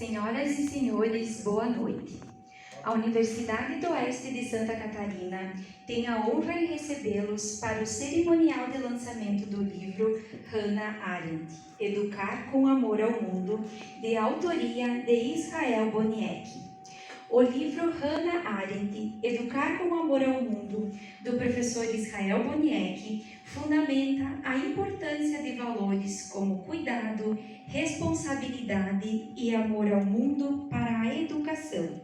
Senhoras e senhores, boa noite. A Universidade do Oeste de Santa Catarina tem a honra em recebê-los para o cerimonial de lançamento do livro Hannah Arendt, Educar com Amor ao Mundo, de autoria de Israel Boniek. O livro Hannah Arendt, Educar com Amor ao Mundo, do professor Israel Boniek, fundamenta a importância de valores como cuidado, responsabilidade e amor ao mundo para a educação.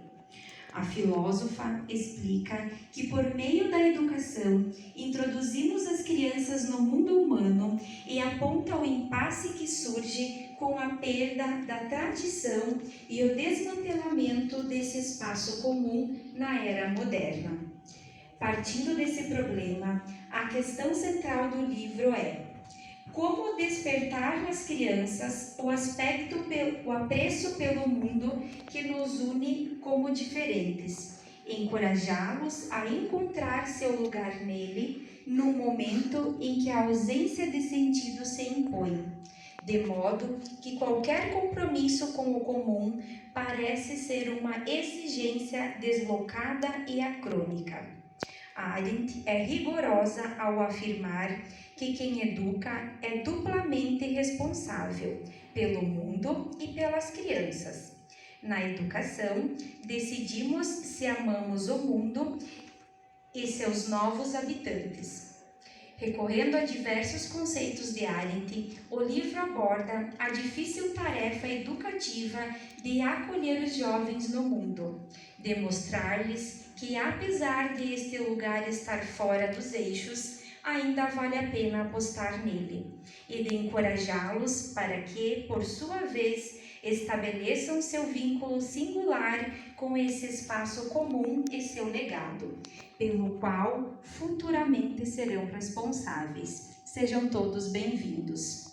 A filósofa explica que, por meio da educação, introduzimos as crianças no mundo humano e aponta o impasse que surge com a perda da tradição e o desmantelamento desse espaço comum na era moderna. Partindo desse problema, a questão central do livro é: como despertar nas crianças o apreço pelo mundo que nos une como diferentes, encorajá-los a encontrar seu lugar nele no momento em que a ausência de sentido se impõe, de modo que qualquer compromisso com o comum parece ser uma exigência deslocada e acrônica. Arendt é rigorosa ao afirmar que quem educa é duplamente responsável pelo mundo e pelas crianças. Na educação, decidimos se amamos o mundo e seus novos habitantes. Recorrendo a diversos conceitos de Arendt, o livro aborda a difícil tarefa educativa de acolher os jovens no mundo, demonstrar-lhes que, apesar de este lugar estar fora dos eixos, ainda vale a pena apostar nele, e de encorajá-los para que, por sua vez, estabeleçam seu vínculo singular com esse espaço comum e seu legado, pelo qual futuramente serão responsáveis. Sejam todos bem-vindos.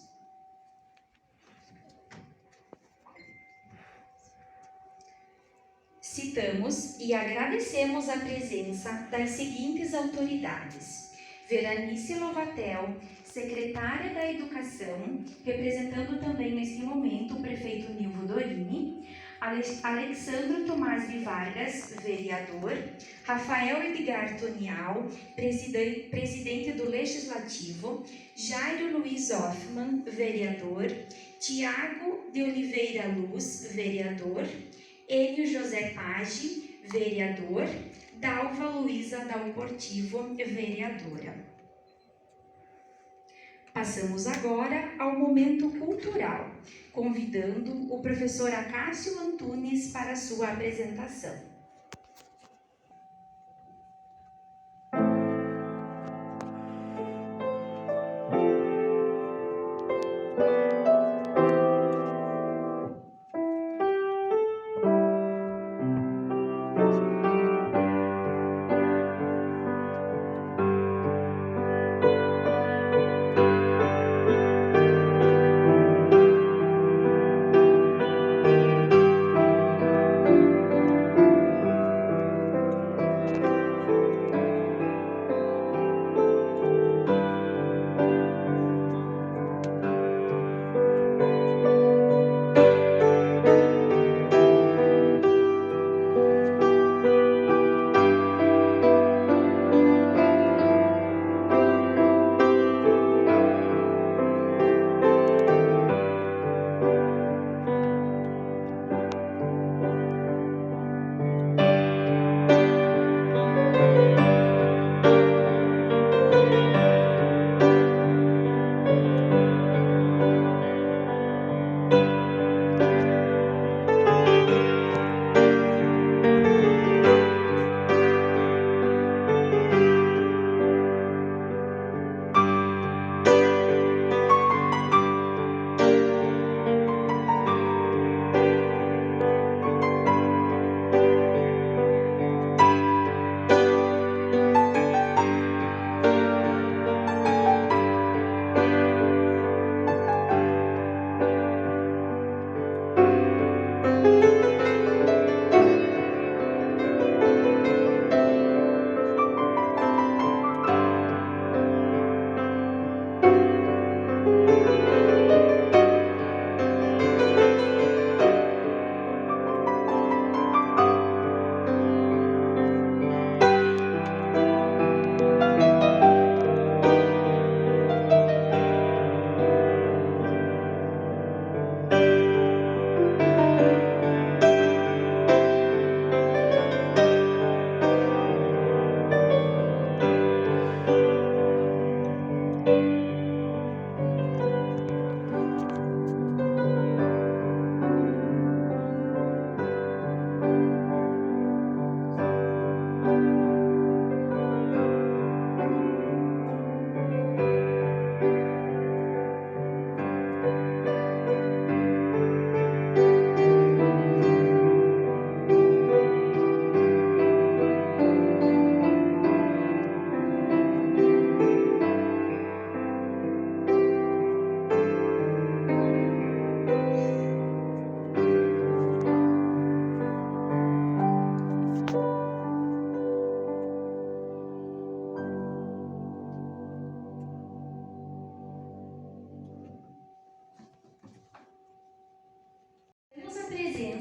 Citamos e agradecemos a presença das seguintes autoridades: Veranice Lovatel, secretária da Educação, representando também neste momento o prefeito Nilvo Dorini, Alexandro Tomás de Vargas, vereador, Rafael Edgar Tonial, presidente do Legislativo, Jairo Luiz Hoffmann, vereador, Tiago de Oliveira Luz, vereador, Enio José Page, vereador, Dalva Luiza Dalportivo, vereadora. Passamos agora ao momento cultural, convidando o professor Acácio Antunes para sua apresentação.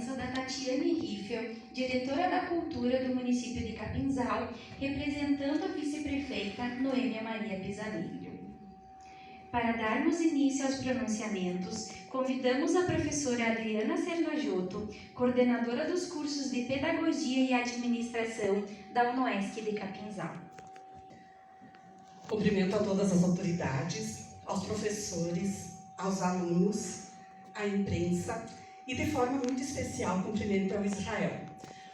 presença da Tatiane Riffel, diretora da Cultura do município de Capinzal, representando a vice-prefeita Noêmia Maria Pisanello. Para darmos início aos pronunciamentos, convidamos a professora Adriana Sernagiotto, coordenadora dos cursos de Pedagogia e Administração da UNOESC de Capinzal. Cumprimento a todas as autoridades, aos professores, aos alunos, à imprensa e, de forma muito especial, cumprimento ao Israel,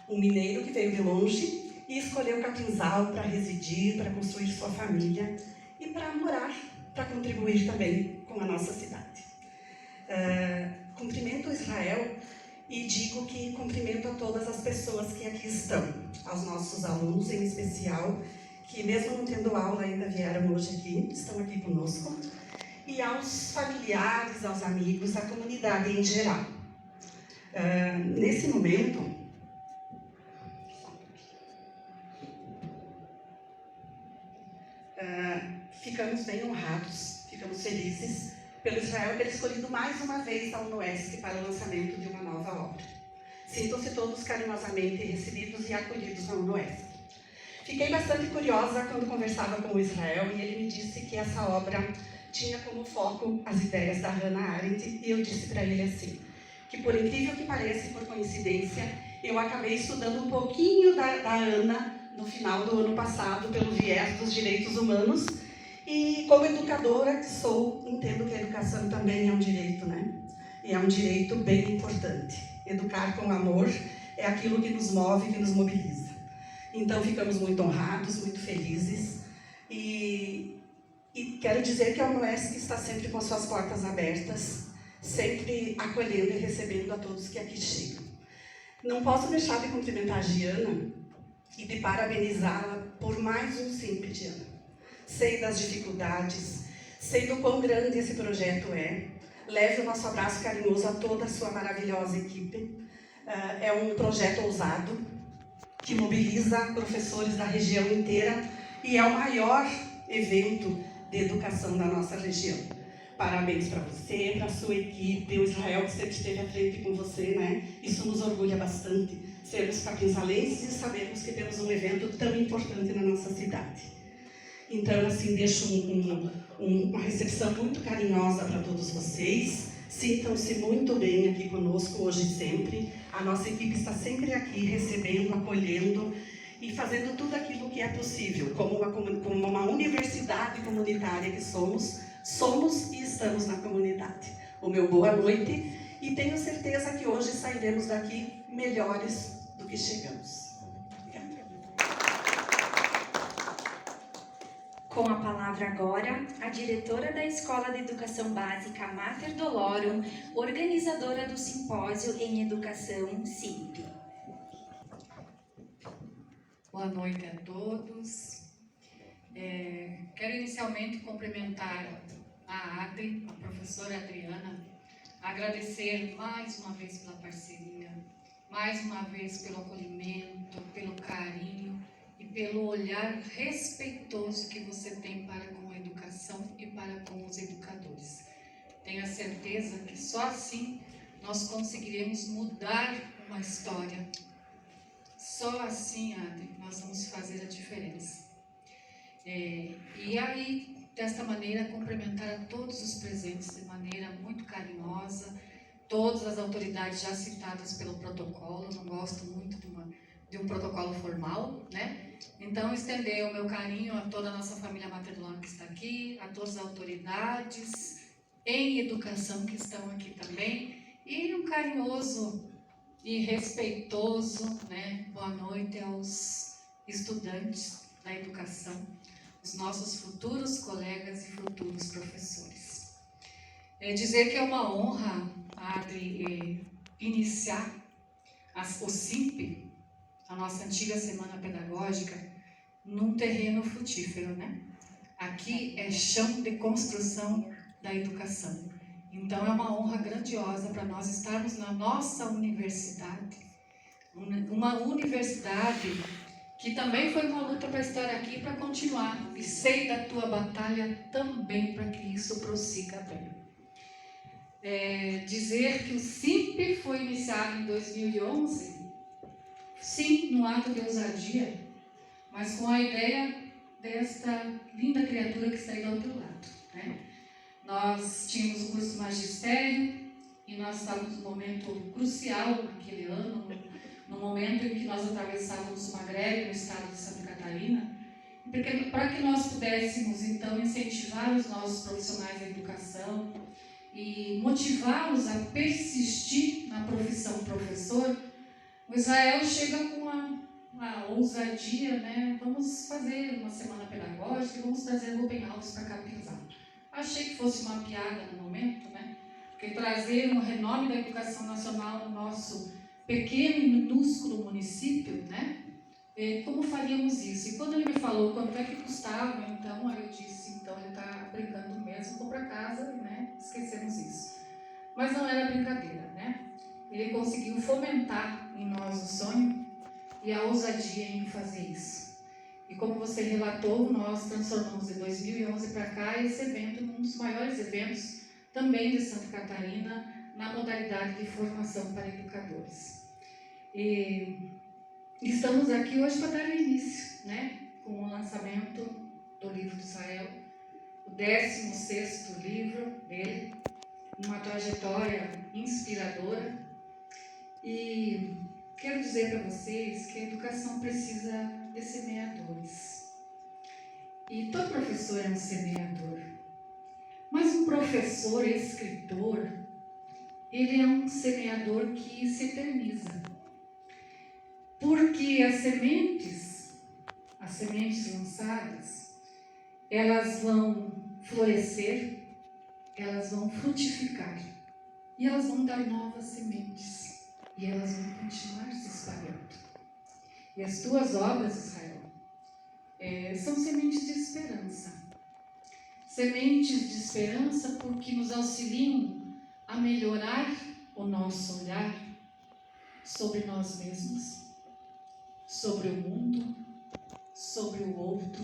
um mineiro que veio de longe e escolheu Capinzal para residir, para construir sua família e para morar, para contribuir também com a nossa cidade. Cumprimento o Israel e digo que cumprimento a todas as pessoas que aqui estão, aos nossos alunos em especial, que mesmo não tendo aula ainda vieram hoje aqui, estão aqui conosco, e aos familiares, aos amigos, à comunidade em geral. Nesse momento, ficamos bem honrados, ficamos felizes pelo Israel ter escolhido mais uma vez a UNOESC para o lançamento de uma nova obra. Sintam-se todos carinhosamente recebidos e acolhidos na UNOESC. Fiquei bastante curiosa quando conversava com o Israel e ele me disse que essa obra tinha como foco as ideias da Hannah Arendt, e eu disse para ele assim, que por incrível que pareça e por coincidência, eu acabei estudando um pouquinho da Ana no final do ano passado pelo viés dos direitos humanos e como educadora que sou, entendo que a educação também é um direito, né? E é um direito bem importante. Educar com amor é aquilo que nos move, que nos mobiliza. Então, ficamos muito honrados, muito felizes e quero dizer que a UNOESC está sempre com suas portas abertas, sempre acolhendo e recebendo a todos que aqui chegam. Não posso deixar de cumprimentar a Giana e de parabenizá-la por mais um Simp de ano. Sei das dificuldades, sei do quão grande esse projeto é. Leve o nosso abraço carinhoso a toda a sua maravilhosa equipe. É um projeto ousado, que mobiliza professores da região inteira e é o maior evento de educação da nossa região. Parabéns para você, para a sua equipe, o Israel que sempre esteve à frente com você, né? Isso nos orgulha bastante, sermos capinzalenses e sabermos que temos um evento tão importante na nossa cidade. Então, assim, deixo uma recepção muito carinhosa para todos vocês. Sintam-se muito bem aqui conosco hoje e sempre. A nossa equipe está sempre aqui recebendo, acolhendo e fazendo tudo aquilo que é possível. Como uma universidade comunitária que somos e estamos na comunidade. O meu boa noite e tenho certeza que hoje sairemos daqui melhores do que chegamos. Com a palavra agora, a diretora da Escola de Educação Básica Mater Dolorum, organizadora do Simpósio em Educação, SIMP. Boa noite a todos. Quero inicialmente cumprimentar a Adri, a professora Adriana, agradecer mais uma vez pela parceria, mais uma vez pelo acolhimento, pelo carinho, e pelo olhar respeitoso que você tem para com a educação e para com os educadores. Tenho a certeza que só assim nós conseguiremos mudar uma história. Só assim, Adri, nós vamos fazer a diferença. E aí, desta maneira, cumprimentar a todos os presentes de maneira muito carinhosa, todas as autoridades já citadas pelo protocolo, não gosto muito de um protocolo formal, né? Então, estender o meu carinho a toda a nossa família Mater Dolorum que está aqui, a todas as autoridades em educação que estão aqui também, e um carinhoso e respeitoso, né, boa noite aos estudantes da educação, os nossos futuros colegas e futuros professores. Dizer que é uma honra, Adri, iniciar o SIMP, a nossa antiga Semana Pedagógica, num terreno frutífero, né? Aqui é chão de construção da educação. Então é uma honra grandiosa para nós estarmos na nossa universidade, uma universidade que também foi uma luta para estar aqui e para continuar. E sei da tua batalha também para que isso prossiga bem. dizer que o SIMP foi iniciado em 2011, sim, no ato de ousadia, mas com a ideia desta linda criatura que está aí do outro lado, né? Nós tínhamos o curso de magistério e nós estávamos num momento crucial naquele ano, no momento em que nós atravessávamos uma greve no estado de Santa Catarina, porque para que nós pudéssemos então incentivar os nossos profissionais da educação e motivá-los a persistir na profissão professor, o Israel chega com uma ousadia, né? Vamos fazer uma semana pedagógica e vamos trazer Open House para Capinzal. Achei que fosse uma piada no momento, né? Porque trazer um renome da educação nacional no nosso pequeno e minúsculo município, né? Como faríamos isso? E quando ele me falou quanto é que custava, então, aí eu disse, então ele está brincando mesmo, vou para casa, né? Esquecemos isso. Mas não era brincadeira, né? Ele conseguiu fomentar em nós o sonho e a ousadia em fazer isso. E como você relatou, nós transformamos de 2011 para cá esse evento num dos maiores eventos também de Santa Catarina na modalidade de formação para educadores. E estamos aqui hoje para dar início, né, com o lançamento do livro de Israel, o 16º livro dele, uma trajetória inspiradora. E quero dizer para vocês que a educação precisa de semeadores. E todo professor é um semeador. Mas um professor escritor, ele é um semeador que se eterniza. Porque as sementes lançadas, elas vão florescer, elas vão frutificar e elas vão dar novas sementes e elas vão continuar se espalhando. E as tuas obras, Israel, são sementes de esperança. Sementes de esperança porque nos auxiliam a melhorar o nosso olhar sobre nós mesmos, sobre o mundo, sobre o outro,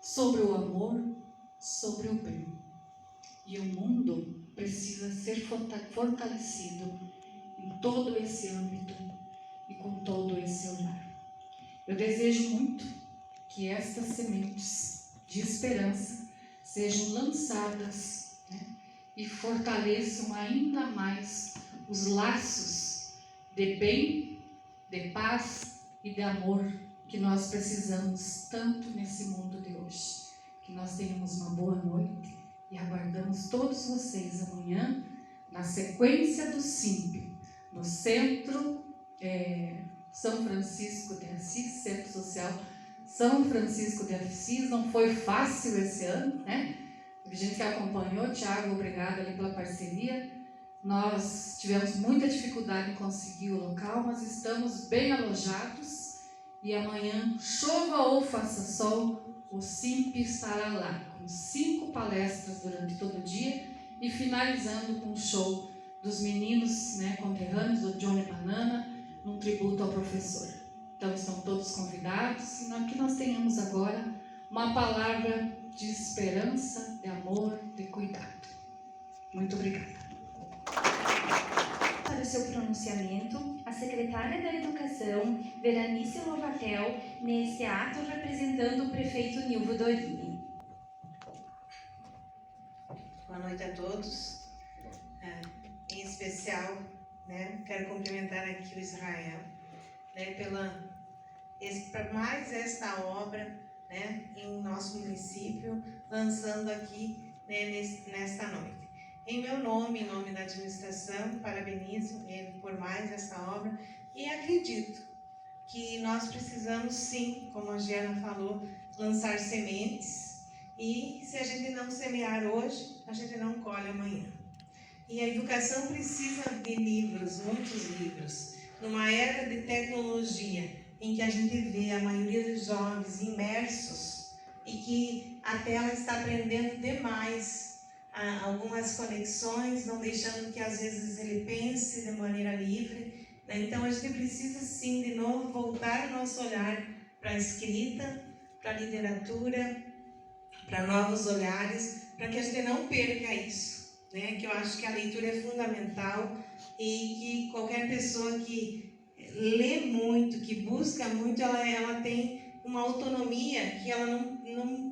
sobre o amor, sobre o bem. E o mundo precisa ser fortalecido em todo esse âmbito e com todo esse olhar. Eu desejo muito que estas sementes de esperança sejam lançadas, né, e fortaleçam ainda mais os laços de bem, de paz e de amor que nós precisamos tanto nesse mundo de hoje. Que nós tenhamos uma boa noite e aguardamos todos vocês amanhã na sequência do SIMP, no Centro São Francisco de Assis, Centro Social São Francisco de Assis. Não foi fácil esse ano, né? A gente que acompanhou, Tiago, obrigado ali pela parceria. Nós tivemos muita dificuldade em conseguir o local, mas estamos bem alojados e amanhã, chova ou faça sol, o SIMP estará lá, com 5 palestras durante todo o dia e finalizando com o show dos meninos, né, conterrâneos do Johnny Banana, num tributo ao professor. Então estão todos convidados e que nós tenhamos agora uma palavra de esperança, de amor, de cuidado. Muito obrigada. Para o seu pronunciamento, a secretária da Educação, Veranice Lovatel, nesse ato representando o prefeito Nilvo Dorini. Boa noite a todos. Em especial, né, quero cumprimentar aqui o Israel, né, por mais esta obra, né, em nosso município, lançando aqui, né, nesta noite. Em meu nome, em nome da administração, parabenizo ele por mais esta obra e acredito que nós precisamos sim, como a Giana falou, lançar sementes e se a gente não semear hoje, a gente não colhe amanhã. E a educação precisa de livros, muitos livros. Numa era de tecnologia, em que a gente vê a maioria dos jovens imersos e que a tela está aprendendo demais algumas conexões, não deixando que às vezes ele pense de maneira livre, né? Então a gente precisa sim de novo voltar o nosso olhar para a escrita, para a literatura, para novos olhares, para que a gente não perca isso. né, que eu acho que a leitura é fundamental e que qualquer pessoa que lê muito, que busca muito, ela tem uma autonomia que ela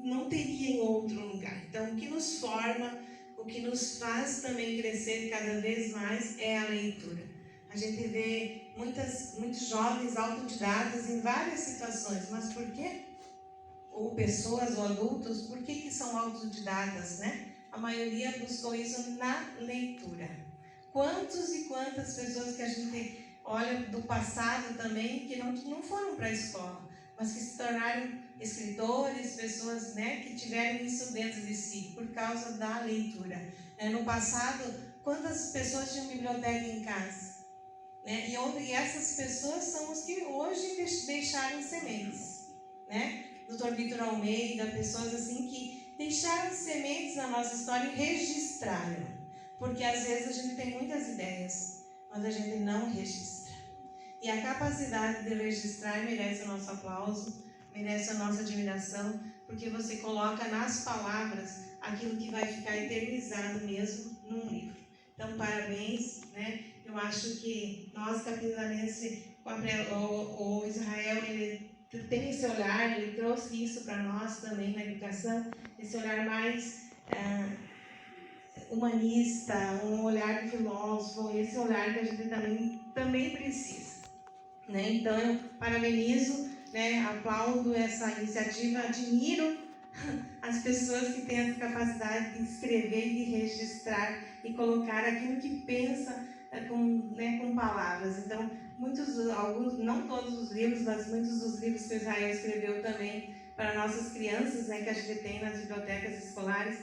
não teria em outro lugar. Então, o que nos forma, o que nos faz também crescer cada vez mais é a leitura. A gente vê muitos jovens autodidatas em várias situações, mas por quê? Ou pessoas ou adultos, por que são autodidatas, né? A maioria buscou isso na leitura. Quantos e quantas pessoas que a gente olha do passado também, que não foram para a escola, mas que se tornaram escritores, pessoas, né, que tiveram isso dentro de si, por causa da leitura. No passado, quantas pessoas tinham biblioteca em casa? Né? E essas pessoas são os que hoje deixaram sementes. Né? Dr. Vitor Almeida, pessoas assim que deixaram sementes na nossa história e registraram. Porque às vezes a gente tem muitas ideias, mas a gente não registra. E a capacidade de registrar merece o nosso aplauso, merece a nossa admiração, porque você coloca nas palavras aquilo que vai ficar eternizado mesmo num livro. Então, parabéns, né? Eu acho que nós, capinzalenses, o Israel, ele tem esse olhar, ele trouxe isso para nós também na educação, esse olhar mais humanista, um olhar de filósofo, esse olhar que a gente também precisa. Né? Então, eu parabenizo, né, aplaudo essa iniciativa, admiro as pessoas que têm essa capacidade de escrever e de registrar e colocar aquilo que pensa com palavras. Então, alguns, não todos os livros, mas muitos dos livros que o Israel escreveu também para nossas crianças, né, que a gente tem nas bibliotecas escolares,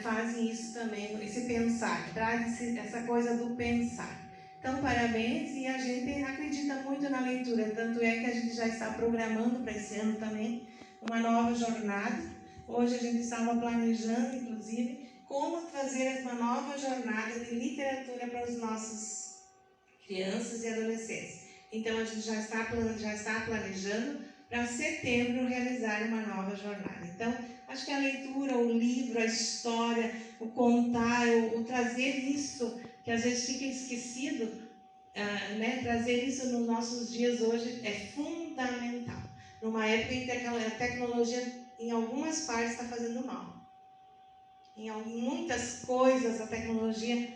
fazem isso também, esse pensar, traz essa coisa do pensar. Então, parabéns, e a gente acredita muito na leitura, tanto é que a gente já está programando para esse ano também uma nova jornada. Hoje a gente estava planejando, inclusive, como fazer uma nova jornada de literatura para os nossos crianças e adolescentes. Então, a gente já está planejando para setembro realizar uma nova jornada. Então, acho que a leitura, o livro, a história, o contar, o trazer isso, que às vezes fica esquecido, né? Trazer isso nos nossos dias hoje é fundamental. Numa época em que a tecnologia, em algumas partes, está fazendo mal. Em muitas coisas, a tecnologia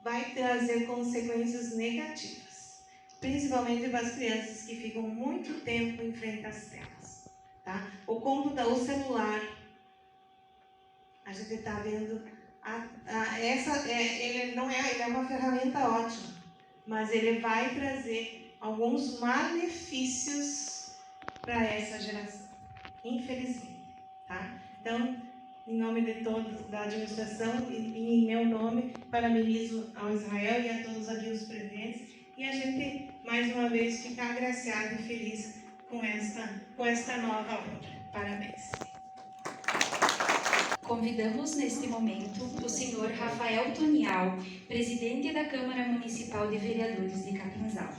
vai trazer consequências negativas, principalmente para as crianças que ficam muito tempo em frente às telas. Tá? O computador, o celular, a gente está vendo, ele é uma ferramenta ótima, mas ele vai trazer alguns malefícios para essa geração, infelizmente. Tá? Então, em nome de todos da administração e em meu nome, parabenizo ao Israel e a todos aqui os presentes, e a gente, mais uma vez, fica agraciado e feliz com esta nova obra. Parabéns. Convidamos neste momento o senhor Rafael Tonial, presidente da Câmara Municipal de Vereadores de Capinzal.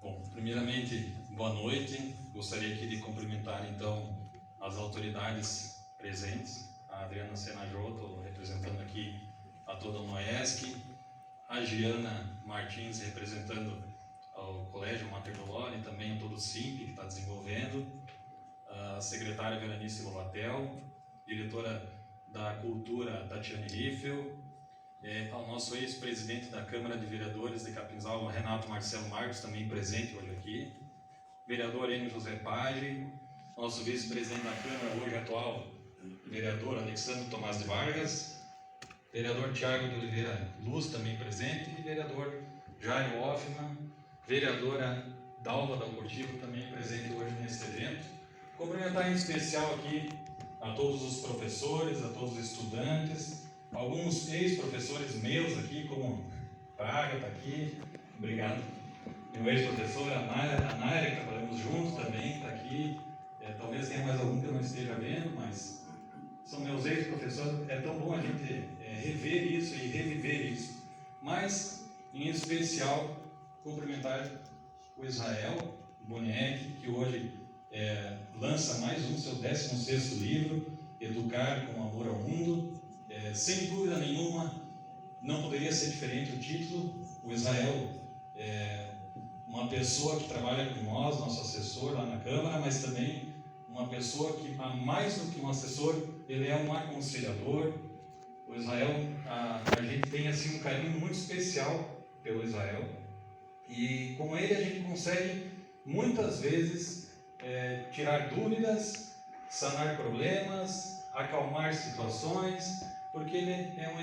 Bom, primeiramente, boa noite. Gostaria aqui de cumprimentar, então, as autoridades presentes, a Adriana Senajoto, representando aqui a toda a UNOESC, a Giana Martins, representando ao Colégio Mater Dolore, e também a todo o SIMP que está desenvolvendo, a secretária Veranice Lovatel, diretora da Cultura Tatiane Riffel, ao nosso ex-presidente da Câmara de Vereadores de Capinzal, Renato Marcelo Marcos, também presente hoje aqui, vereador Enio José Page, nosso vice-presidente da Câmara, hoje atual, vereador Alexandre Tomás de Vargas, vereador Tiago de Oliveira Luz, também presente, e vereador Jairo Hoffman, vereadora Dalva Dal Cortivo, também presente hoje nesse evento. Cumprimentar em especial aqui a todos os professores, a todos os estudantes, alguns ex-professores meus aqui, como Praga está aqui, obrigado. Meu ex-professor, a Nária, que trabalhamos juntos também, está aqui. Talvez tenha mais algum que eu não esteja vendo, mas são meus ex-professores. É tão bom a gente rever isso e reviver isso. Mas, em especial, cumprimentar o Israel Boneck, que hoje lança mais seu 16º livro, Educar com Amor ao Mundo. Sem dúvida nenhuma, não poderia ser diferente o título. O Israel é uma pessoa que trabalha com nós, nosso assessor lá na Câmara, mas também uma pessoa que, mais do que um assessor, ele é um aconselhador. O Israel, a gente tem assim um carinho muito especial pelo Israel, e com ele a gente consegue muitas vezes tirar dúvidas, sanar problemas, acalmar situações, porque ele é um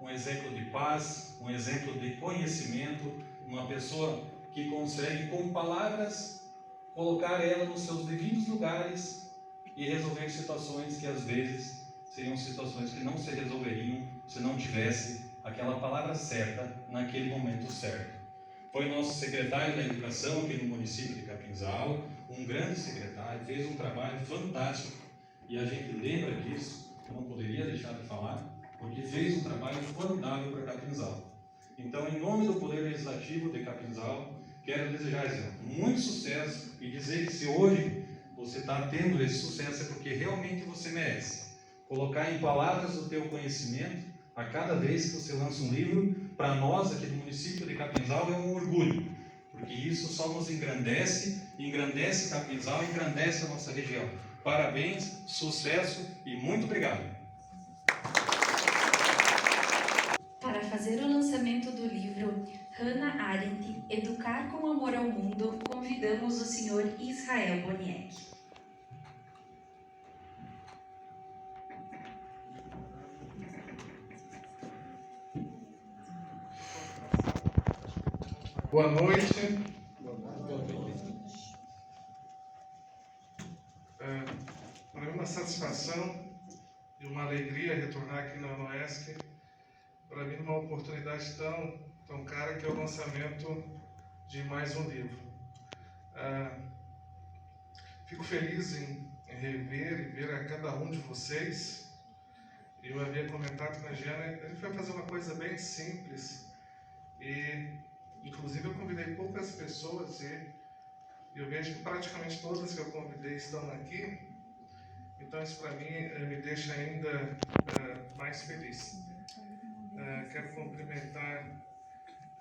exemplo de paz, um exemplo de conhecimento, uma pessoa que consegue com palavras colocar ela nos seus devidos lugares e resolver situações que às vezes seriam situações que não se resolveriam se não tivesse aquela palavra certa naquele momento certo. Foi nosso secretário da Educação aqui no município de Capinzal, um grande secretário, fez um trabalho fantástico e a gente lembra disso, não poderia deixar de falar, porque fez um trabalho formidável para Capinzal. Então, em nome do Poder Legislativo de Capinzal, quero desejar muito sucesso e dizer que se hoje você está tendo esse sucesso é porque realmente você merece. Colocar em palavras o teu conhecimento a cada vez que você lança um livro, para nós aqui do município de Capinzal é um orgulho, porque isso só nos engrandece Capinzal, engrandece a nossa região. Parabéns, sucesso e muito obrigado. Para fazer o lançamento do livro Hannah Arendt, Educar com Amor ao Mundo, convidamos o Sr. Israel Boniek. Boa noite. Para mim é uma satisfação e uma alegria retornar aqui na UNOESC, para mim uma oportunidade tão cara que é o lançamento de mais um livro. Fico feliz em rever e ver a cada um de vocês. Eu havia comentado com a Giana, a gente vai fazer uma coisa bem simples e inclusive eu convidei poucas pessoas e eu vejo que praticamente todas que eu convidei estão aqui, então isso para mim me deixa ainda mais feliz. Quero cumprimentar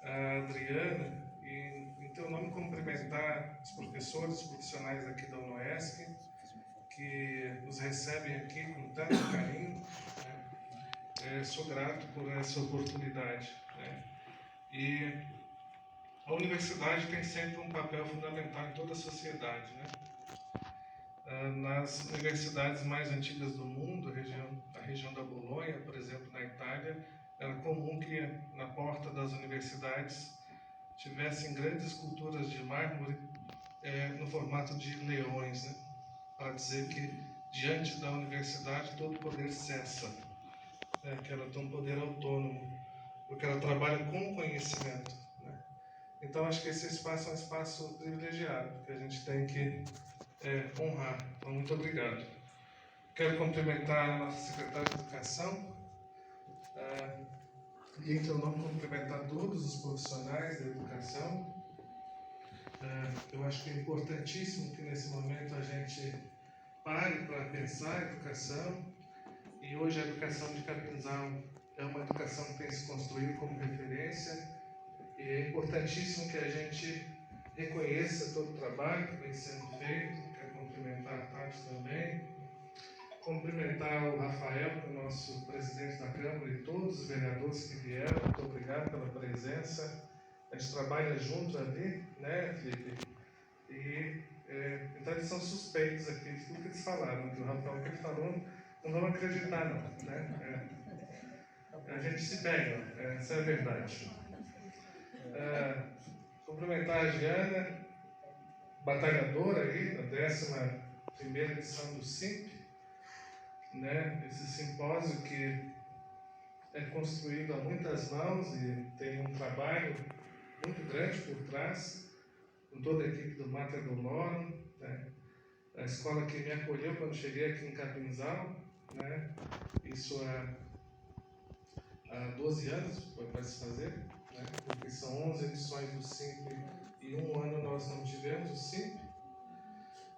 a Adriana e em teu nome cumprimentar os professores, os profissionais aqui da UNOESC que nos recebem aqui com tanto carinho, né? Sou grato por essa oportunidade, né? E a universidade tem sempre um papel fundamental em toda a sociedade, né? Nas universidades mais antigas do mundo, a região da Bolonha, por exemplo, na Itália, era comum que na porta das universidades tivessem grandes esculturas de mármore no formato de leões, né? Para dizer que diante da universidade todo poder cessa, que ela tem um poder autônomo, porque ela trabalha com conhecimento. Então, acho que esse espaço é um espaço privilegiado, que a gente tem que honrar. Então, muito obrigado. Quero cumprimentar a nossa secretária de Educação e, em teu nome, cumprimentar todos os profissionais da educação. Eu acho que é importantíssimo que, nesse momento, a gente pare para pensar a educação. E hoje a educação de Capinzal é uma educação que tem se construído como referência. E é importantíssimo que a gente reconheça todo o trabalho que vem sendo feito. Quero cumprimentar a Tati também. Cumprimentar o Rafael, que é o nosso presidente da Câmara, e todos os vereadores que vieram. Muito obrigado pela presença. A gente trabalha junto ali, né, Felipe? E então eles são suspeitos aqui de tudo que eles falaram. O Rafael, que ele falou, não vão acreditar, não. Né? A gente se pega, essa é a verdade. Cumprimentar a Giana, batalhadora aí, na 11ª edição do SIMP, né? Esse simpósio que é construído a muitas mãos e tem um trabalho muito grande por trás, com toda a equipe do Mater Dolorum, né? A escola que me acolheu quando cheguei aqui em Capinzal, né? Isso há 12 anos vai se fazer, né? Porque são 11 edições do SIMP e um ano nós não tivemos o SIMP.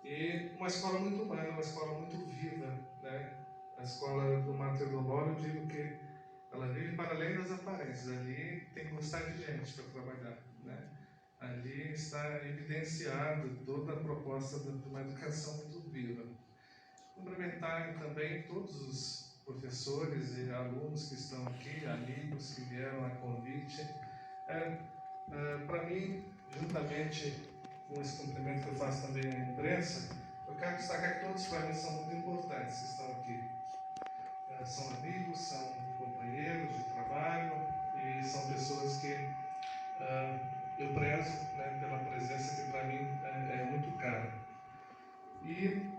E uma escola muito humana, uma escola muito viva, né? A escola do Mater Dolore, eu digo que ela vive para além das aparências. Ali tem que gostar de gente para trabalhar, né? Ali está evidenciado toda a proposta de uma educação muito viva. Cumprimentar também todos os professores e alunos que estão aqui, amigos que vieram a convite. Para mim, juntamente com esse cumprimento que eu faço também à imprensa, eu quero destacar que todos para mim são muito importantes que estão aqui. São amigos, são companheiros de trabalho e são pessoas que eu prezo, né, pela presença que para mim é muito cara. E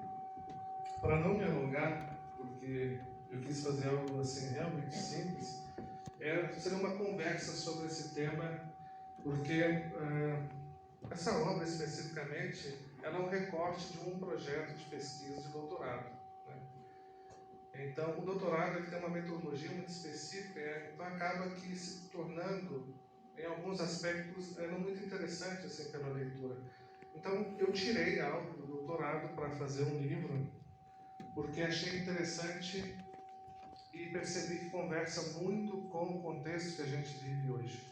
para não me alongar, porque eu quis fazer algo assim realmente simples, seria uma conversa sobre esse tema, porque essa obra especificamente ela é um recorte de um projeto de pesquisa de doutorado, né? Então, o doutorado ele tem uma metodologia muito específica, então acaba que se tornando, em alguns aspectos, não muito interessante assim, pela leitura. Então, eu tirei algo do doutorado para fazer um livro, porque achei interessante e percebi que conversa muito com o contexto que a gente vive hoje.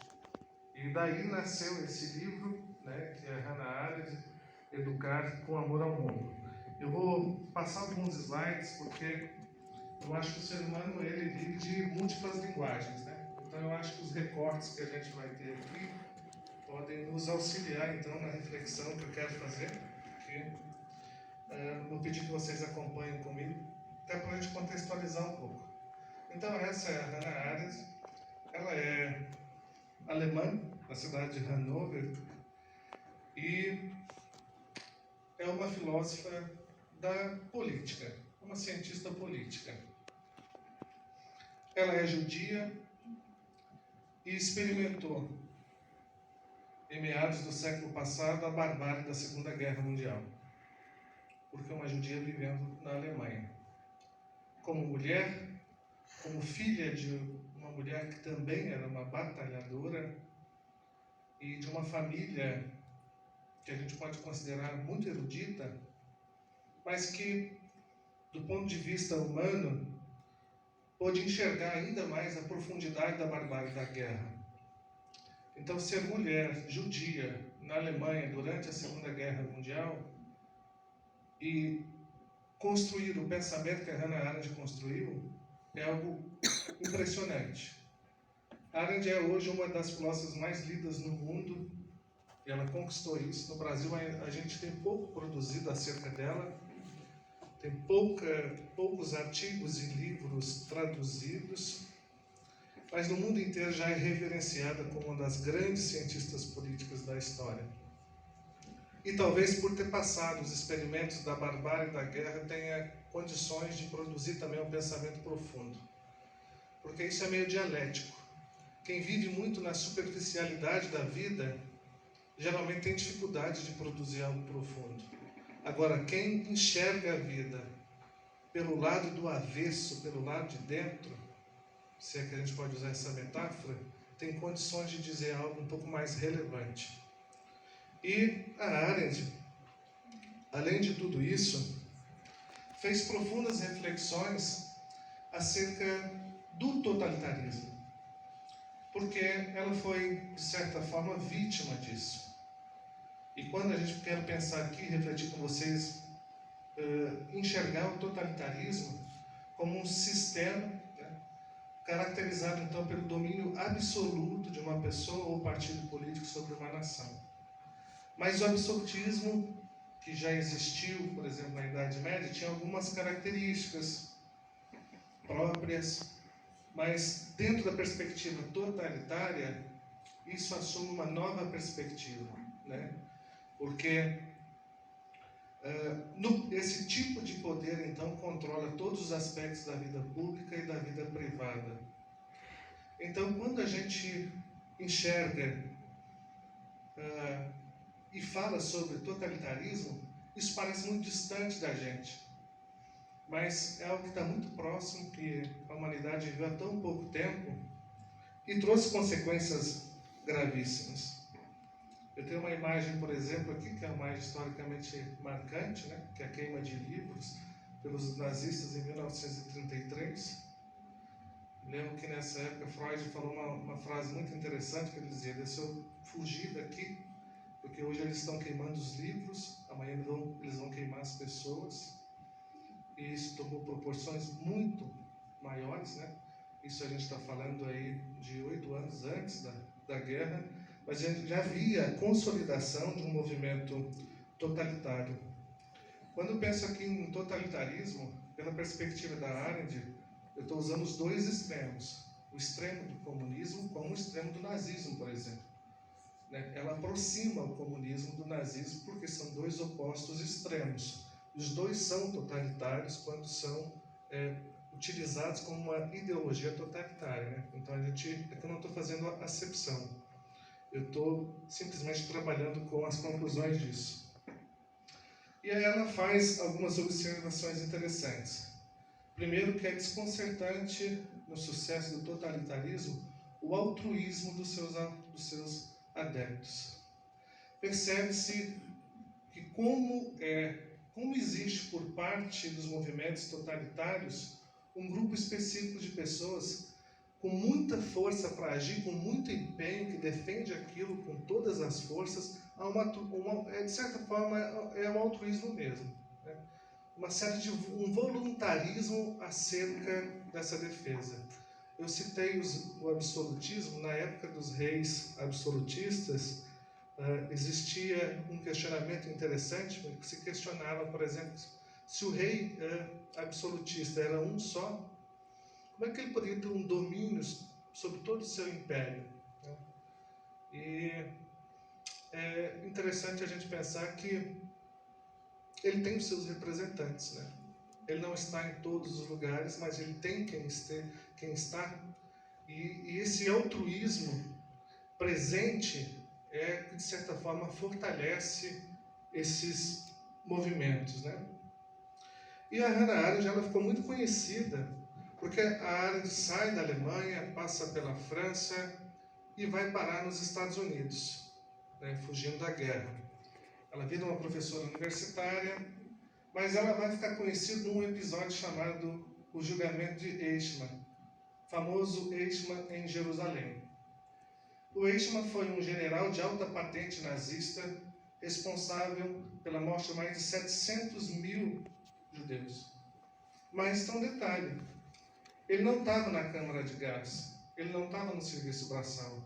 E daí nasceu esse livro, né, que é Hannah Arendt, Educar com Amor ao Mundo. Eu vou passar alguns slides, porque eu acho que o ser humano ele vive de múltiplas linguagens, né? Então eu acho que os recortes que a gente vai ter aqui podem nos auxiliar então na reflexão que eu quero fazer. Vou pedir que vocês acompanhem comigo, até para a gente contextualizar um pouco. Então essa é a Hannah Arendt, ela é alemã, da cidade de Hannover, e é uma filósofa da política, uma cientista política. Ela é judia e experimentou, em meados do século passado, a barbárie da Segunda Guerra Mundial, porque é uma judia vivendo na Alemanha. Como mulher, como filha de uma mulher que também era uma batalhadora e de uma família que a gente pode considerar muito erudita, mas que, do ponto de vista humano, pôde enxergar ainda mais a profundidade da barbárie da guerra. Então, ser mulher judia na Alemanha durante a Segunda Guerra Mundial e construir o pensamento que a Hannah Arendt construiu é algo impressionante. Arendt é hoje uma das filósofas mais lidas no mundo e ela conquistou isso. No Brasil, a gente tem pouco produzido acerca dela, tem poucos artigos e livros traduzidos, mas no mundo inteiro já é reverenciada como uma das grandes cientistas políticas da história. E talvez por ter passado os experimentos da barbárie e da guerra tenha condições de produzir também um pensamento profundo. Porque isso é meio dialético. Quem vive muito na superficialidade da vida, geralmente tem dificuldade de produzir algo profundo. Agora, quem enxerga a vida pelo lado do avesso, pelo lado de dentro, se é que a gente pode usar essa metáfora, tem condições de dizer algo um pouco mais relevante. E a Arendt, além de tudo isso, fez profundas reflexões acerca do totalitarismo, porque ela foi, de certa forma, vítima disso. E quando a gente quer pensar aqui, refletir com vocês, enxergar o totalitarismo como um sistema, né, caracterizado então pelo domínio absoluto de uma pessoa ou partido político sobre uma nação. Mas o absolutismo, que já existiu, por exemplo, na Idade Média, tinha algumas características próprias, mas dentro da perspectiva totalitária, isso assume uma nova perspectiva, né? Porque esse tipo de poder, então, controla todos os aspectos da vida pública e da vida privada. Então, quando a gente enxerga e fala sobre totalitarismo, isso parece muito distante da gente. Mas é algo que está muito próximo, que a humanidade viveu há tão pouco tempo e trouxe consequências gravíssimas. Eu tenho uma imagem, por exemplo, aqui, que é a mais historicamente marcante, né? Que é a queima de livros pelos nazistas em 1933. Lembro que nessa época Freud falou uma frase muito interessante, que ele dizia: se eu fugir daqui, porque hoje eles estão queimando os livros, amanhã eles vão queimar as pessoas, e isso tomou proporções muito maiores, né? Isso a gente está falando aí de 8 anos antes da guerra, mas a gente já via a consolidação de um movimento totalitário. Quando eu penso aqui em totalitarismo, pela perspectiva da Arendt, eu estou usando os dois extremos, o extremo do comunismo como o extremo do nazismo, por exemplo. Ela aproxima o comunismo do nazismo porque são dois opostos extremos. Os dois são totalitários quando são utilizados como uma ideologia totalitária, né? Então é que eu não estou fazendo a acepção, eu estou simplesmente trabalhando com as conclusões disso. E aí ela faz algumas observações interessantes. Primeiro, que é desconcertante no sucesso do totalitarismo o altruísmo dos seus adeptos. Percebe-se que como existe por parte dos movimentos totalitários um grupo específico de pessoas com muita força para agir, com muito empenho, que defende aquilo com todas as forças, de certa forma é um altruísmo mesmo, né? Um voluntarismo acerca dessa defesa. Eu citei o absolutismo. Na época dos reis absolutistas, existia um questionamento interessante, que se questionava, por exemplo, se o rei absolutista era um só, como é que ele poderia ter um domínio sobre todo o seu império, né? E é interessante a gente pensar que ele tem os seus representantes, né? Ele não está em todos os lugares, mas ele tem quem está. E esse altruísmo presente que de certa forma fortalece esses movimentos, né? E a Hannah Arendt, ela ficou muito conhecida porque a Arendt sai da Alemanha, passa pela França e vai parar nos Estados Unidos, né, fugindo da guerra. Ela vira uma professora universitária, mas ela vai ficar conhecida num episódio chamado O Julgamento de Eichmann, famoso Eichmann em Jerusalém. O Eichmann foi um general de alta patente nazista, responsável pela morte de mais de 700 mil judeus. Mas tem um detalhe: ele não estava na câmara de gás, ele não estava no serviço braçal,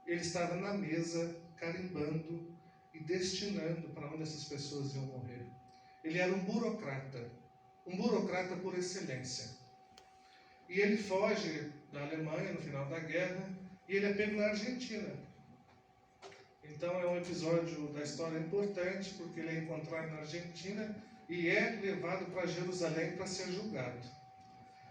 ele estava na mesa carimbando e destinando para onde essas pessoas iam morrer. Ele era um burocrata por excelência. E ele foge da Alemanha no final da guerra e ele é pego na Argentina. Então é um episódio da história importante, porque ele é encontrado na Argentina e é levado para Jerusalém para ser julgado.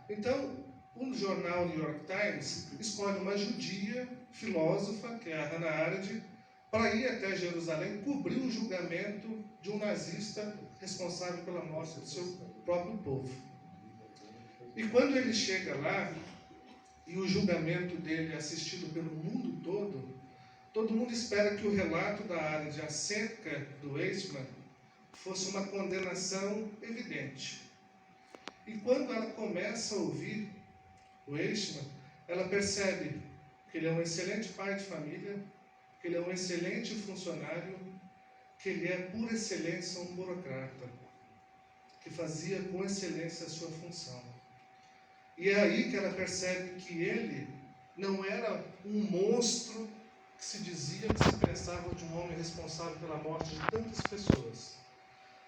Então, o jornal New York Times escolhe uma judia filósofa, que é a Hannah Arendt, para ir até Jerusalém cobrir o julgamento de um nazista responsável pela morte do seu próprio povo. E quando ele chega lá, e o julgamento dele é assistido pelo mundo todo mundo espera que o relato da Arendt acerca do Eichmann fosse uma condenação evidente. E quando ela começa a ouvir o Eichmann, ela percebe que ele é um excelente pai de família, que ele é um excelente funcionário, que ele é, por excelência, um burocrata, que fazia com excelência a sua função. E é aí que ela percebe que ele não era um monstro que se dizia, que se pensava de um homem responsável pela morte de tantas pessoas.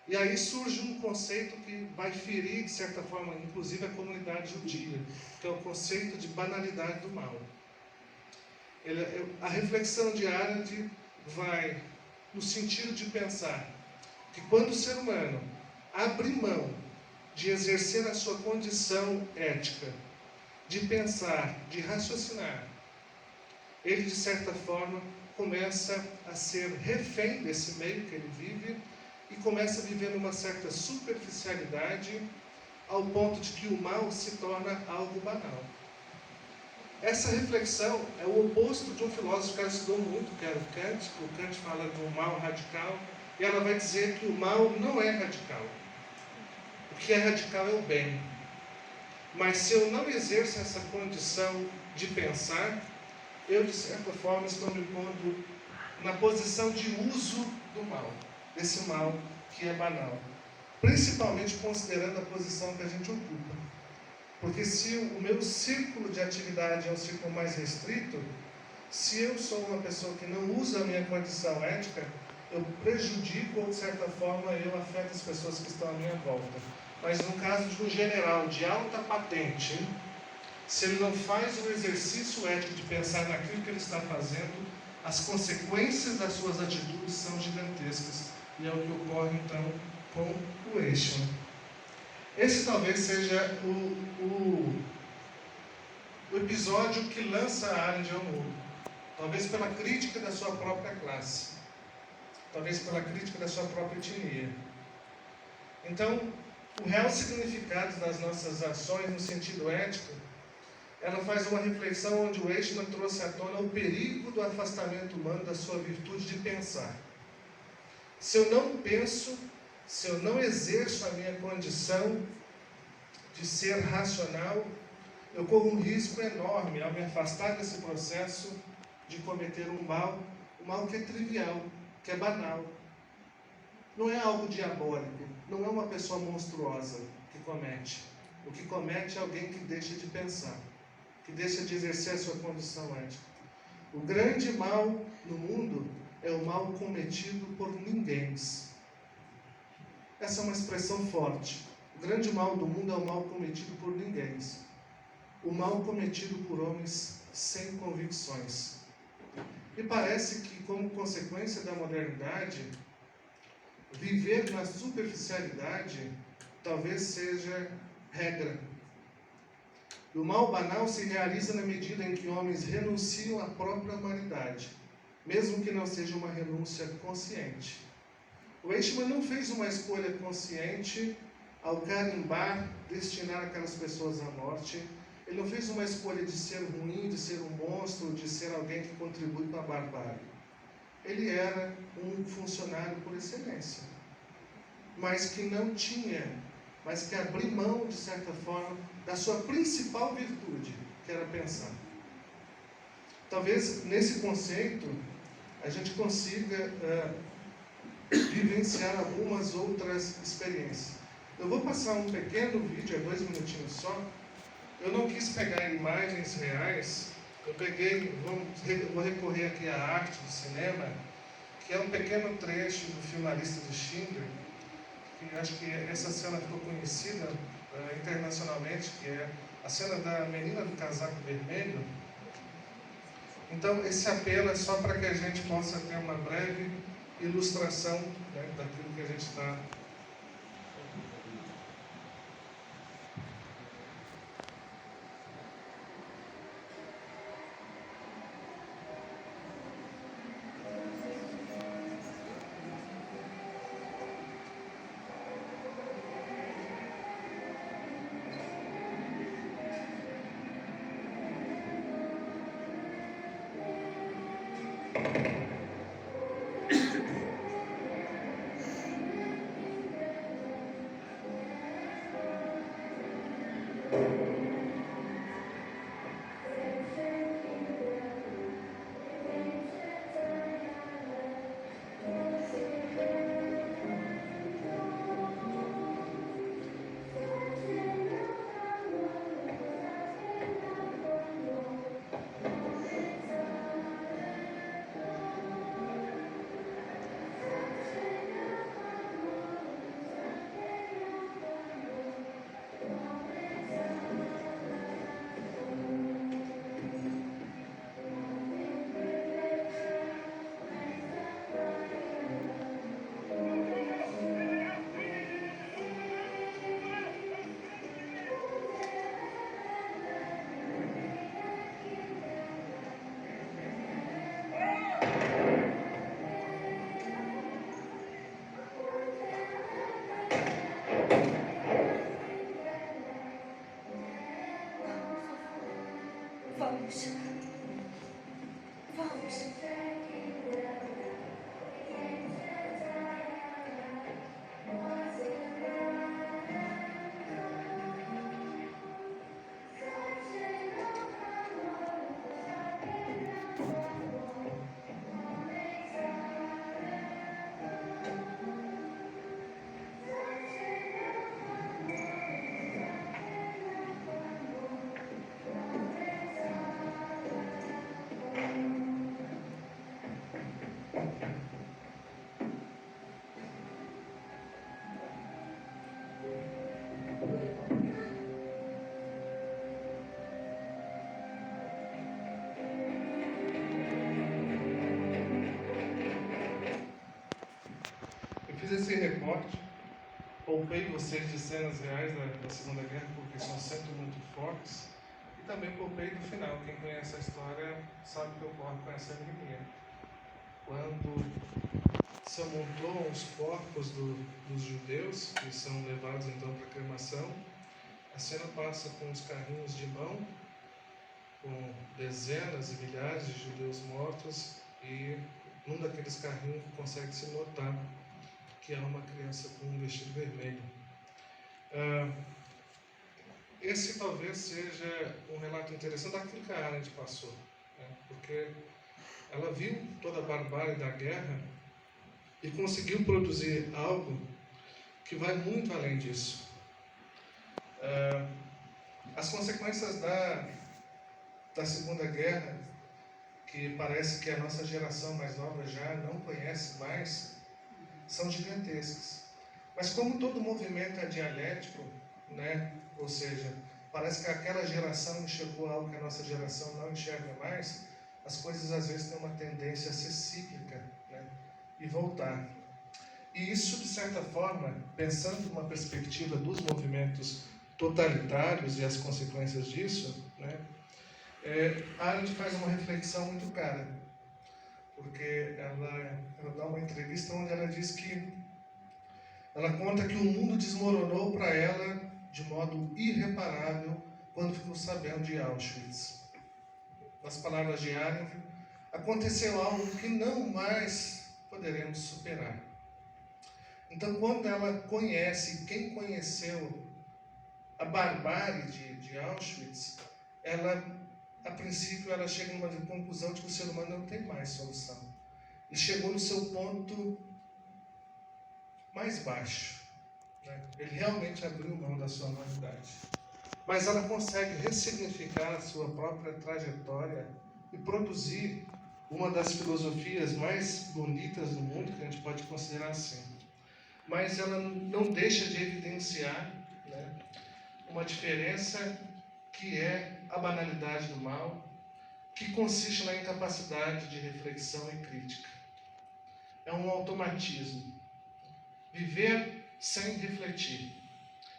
E aí surge um conceito que vai ferir, de certa forma, inclusive a comunidade judia, que é o conceito de banalidade do mal. A reflexão de Arendt vai no sentido de pensar que quando o ser humano abre mão de exercer a sua condição ética, de pensar, de raciocinar, ele, de certa forma, começa a ser refém desse meio que ele vive e começa a viver numa certa superficialidade, ao ponto de que o mal se torna algo banal. Essa reflexão é o oposto de um filósofo que ela estudou muito, que era o Kant. O Kant fala do mal radical, e ela vai dizer que o mal não é radical. O que é radical é o bem. Mas se eu não exerço essa condição de pensar, eu, de certa forma, estou me pondo na posição de uso do mal, desse mal que é banal. Principalmente considerando a posição que a gente ocupa. Porque se o meu círculo de atividade é um círculo mais restrito, se eu sou uma pessoa que não usa a minha condição ética, eu prejudico ou, de certa forma, eu afeto as pessoas que estão à minha volta. Mas no caso de um general de alta patente, se ele não faz o exercício ético de pensar naquilo que ele está fazendo, as consequências das suas atitudes são gigantescas. E é o que ocorre, então, com o Eichmann. Esse talvez seja o episódio que lança a Arendt ao mundo. Talvez pela crítica da sua própria classe. Talvez pela crítica da sua própria etnia. Então, o real significado das nossas ações no sentido ético, ela faz uma reflexão onde o Eichmann trouxe à tona o perigo do afastamento humano da sua virtude de pensar. Se eu não penso, se eu não exerço a minha condição de ser racional, eu corro um risco enorme ao me afastar desse processo de cometer um mal que é trivial, que é banal. Não é algo diabólico, não é uma pessoa monstruosa que comete. O que comete é alguém que deixa de pensar, que deixa de exercer a sua condição ética. O grande mal no mundo é o mal cometido por ninguém. Essa é uma expressão forte. O grande mal do mundo é o mal cometido por ninguém. O mal cometido por homens sem convicções. E parece que, como consequência da modernidade, viver na superficialidade talvez seja regra. O mal banal se realiza na medida em que homens renunciam à própria humanidade, mesmo que não seja uma renúncia consciente. O Eichmann não fez uma escolha consciente ao carimbar, destinar aquelas pessoas à morte. Ele não fez uma escolha de ser ruim, de ser um monstro, de ser alguém que contribui para a barbárie. Ele era um funcionário por excelência, mas que não tinha, mas que abriu mão, de certa forma, da sua principal virtude, que era pensar. Talvez nesse conceito a gente consiga vivenciar algumas outras experiências. Eu vou passar um pequeno vídeo, é 2 minutinhos só. Eu não quis pegar imagens reais, eu peguei, vou recorrer aqui à arte do cinema, que é um pequeno trecho do filme A Lista de Schindler, que acho que essa cena ficou conhecida internacionalmente, que é a cena da menina do casaco vermelho. Então, esse apelo é só para que a gente possa ter uma breve ilustração, né, daquilo que a gente está. Vamos. Vamos. Eu fiz esse recorte, poupei vocês de cenas reais da Segunda Guerra, porque são sempre muito fortes, e também poupei do final. Quem conhece a história sabe que ocorre com essa anemia. Quando se amontoam os corpos dos judeus, que são levados então para a cremação, a cena passa com os carrinhos de mão, com dezenas e milhares de judeus mortos, e num daqueles carrinhos consegue-se notar que há uma criança com um vestido vermelho. Esse talvez seja um relato interessante daquilo que a Arendt passou, né? Porque ela viu toda a barbárie da guerra e conseguiu produzir algo que vai muito além disso. As consequências da Segunda Guerra, que parece que a nossa geração mais nova já não conhece mais, são gigantescas. Mas como todo movimento é dialético, né? Ou seja, parece que aquela geração enxergou algo que a nossa geração não enxerga mais, as coisas às vezes têm uma tendência a ser cíclica, né? E voltar. E isso, de certa forma, pensando numa perspectiva dos movimentos totalitários e as consequências disso, né? Arendt faz uma reflexão muito cara, porque ela dá uma entrevista onde ela diz que ela conta que o mundo desmoronou para ela de modo irreparável quando ficou sabendo de Auschwitz. Nas palavras de Arendt, aconteceu algo que não mais poderemos superar. Então, quando ela conhece, quem conheceu a barbárie de Auschwitz, a princípio, ela chega numa conclusão de que o ser humano não tem mais solução. Ele chegou no seu ponto mais baixo, né? Ele realmente abriu mão da sua humanidade. Mas ela consegue ressignificar a sua própria trajetória e produzir uma das filosofias mais bonitas do mundo, que a gente pode considerar assim. Mas ela não deixa de evidenciar, né, uma diferença que é a banalidade do mal, que consiste na incapacidade de reflexão e crítica. É um automatismo. Viver sem refletir,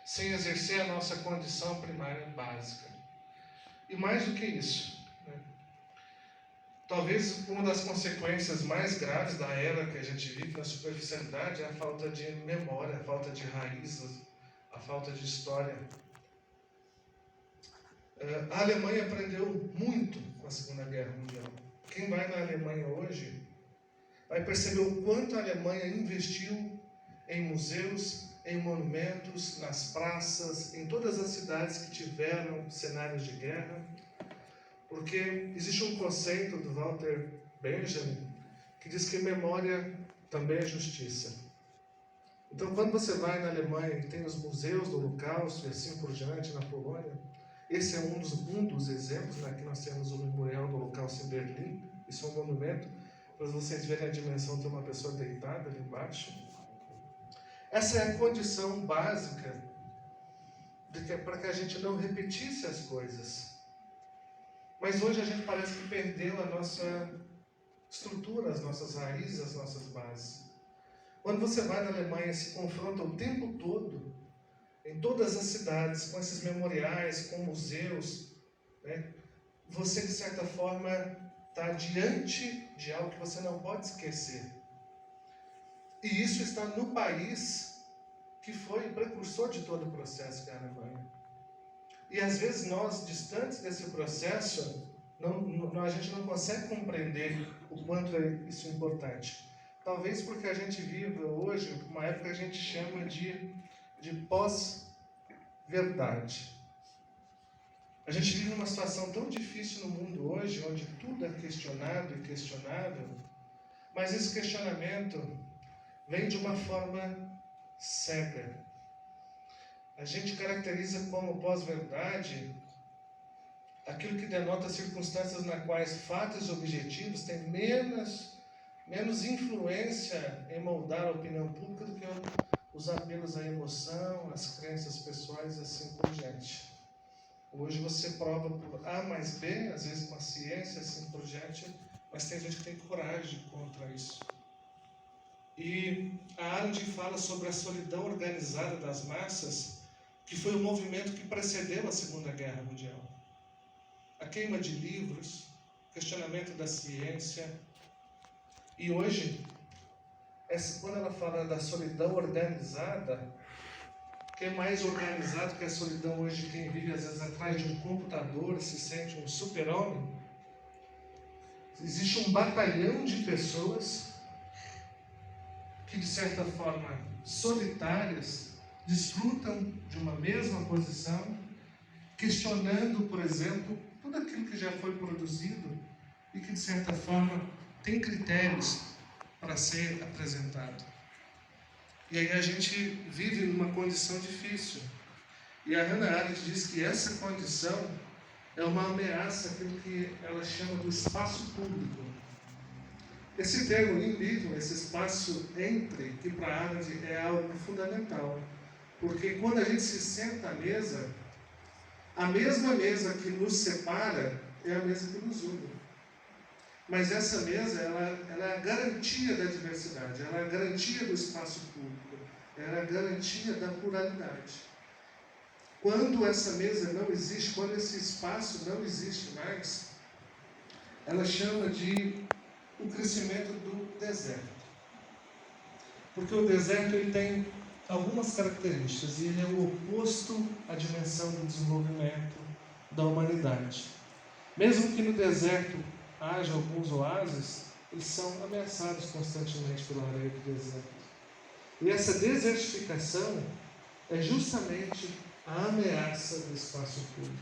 sem exercer a nossa condição primária básica. E mais do que isso, né? Talvez uma das consequências mais graves da era que a gente vive na superficialidade é a falta de memória, a falta de raízes, a falta de história. A Alemanha aprendeu muito com a Segunda Guerra Mundial. Quem vai na Alemanha hoje vai perceber o quanto a Alemanha investiu em museus, em monumentos, nas praças, em todas as cidades que tiveram cenários de guerra, porque existe um conceito do Walter Benjamin que diz que memória também é justiça. Então, quando você vai na Alemanha e tem os museus do Holocausto e assim por diante, na Polônia, esse é um dos exemplos, né? Aqui nós temos o Memorial do Holocausto em Berlim, isso é um monumento, para vocês verem a dimensão de uma pessoa deitada ali embaixo. Essa é a condição básica para que a gente não repetisse as coisas. Mas hoje a gente parece que perdeu a nossa estrutura, as nossas raízes, as nossas bases. Quando você vai na Alemanha e se confronta o tempo todo, em todas as cidades, com esses memoriais, com museus, né, você, de certa forma, está diante de algo que você não pode esquecer. E isso está no país que foi precursor de todo o processo que é a Alemanha. E às vezes nós, distantes desse processo, a gente não consegue compreender o quanto isso é importante. Talvez porque a gente vive hoje uma época que a gente chama de pós-verdade. A gente vive numa situação tão difícil no mundo hoje, onde tudo é questionado e questionável, mas esse questionamento vem de uma forma cega. A gente caracteriza como pós-verdade aquilo que denota circunstâncias nas quais fatos objetivos têm menos influência em moldar a opinião pública do que os apelos à emoção, às crenças pessoais e assim por diante. Hoje você prova por A mais B, às vezes com a ciência, assim por diante, mas tem gente que tem coragem contra isso. E a Arendt fala sobre a solidão organizada das massas, que foi o movimento que precedeu a Segunda Guerra Mundial. A queima de livros, o questionamento da ciência. E hoje, quando ela fala da solidão organizada, quem é mais organizado que a solidão hoje, quem vive às vezes atrás de um computador, se sente um super-homem. Existe um batalhão de pessoas que, de certa forma, solitárias, desfrutam de uma mesma posição, questionando, por exemplo, tudo aquilo que já foi produzido e que, de certa forma, tem critérios para ser apresentado. E aí a gente vive numa condição difícil. E a Hannah Arendt diz que essa condição é uma ameaça àquilo que ela chama do espaço público. Esse termo lindo, esse espaço entre, que para a Arendt é algo fundamental. Porque quando a gente se senta à mesa, a mesma mesa que nos separa é a mesa que nos une. Mas essa mesa, ela é a garantia da diversidade, ela é a garantia do espaço público, ela é a garantia da pluralidade. Quando essa mesa não existe, quando esse espaço não existe mais, ela chama de o crescimento do deserto. Porque o deserto ele tem algumas características e ele é o oposto à dimensão do desenvolvimento da humanidade. Mesmo que no deserto haja alguns oásis, eles são ameaçados constantemente pela areia do deserto. E essa desertificação é justamente a ameaça do espaço público.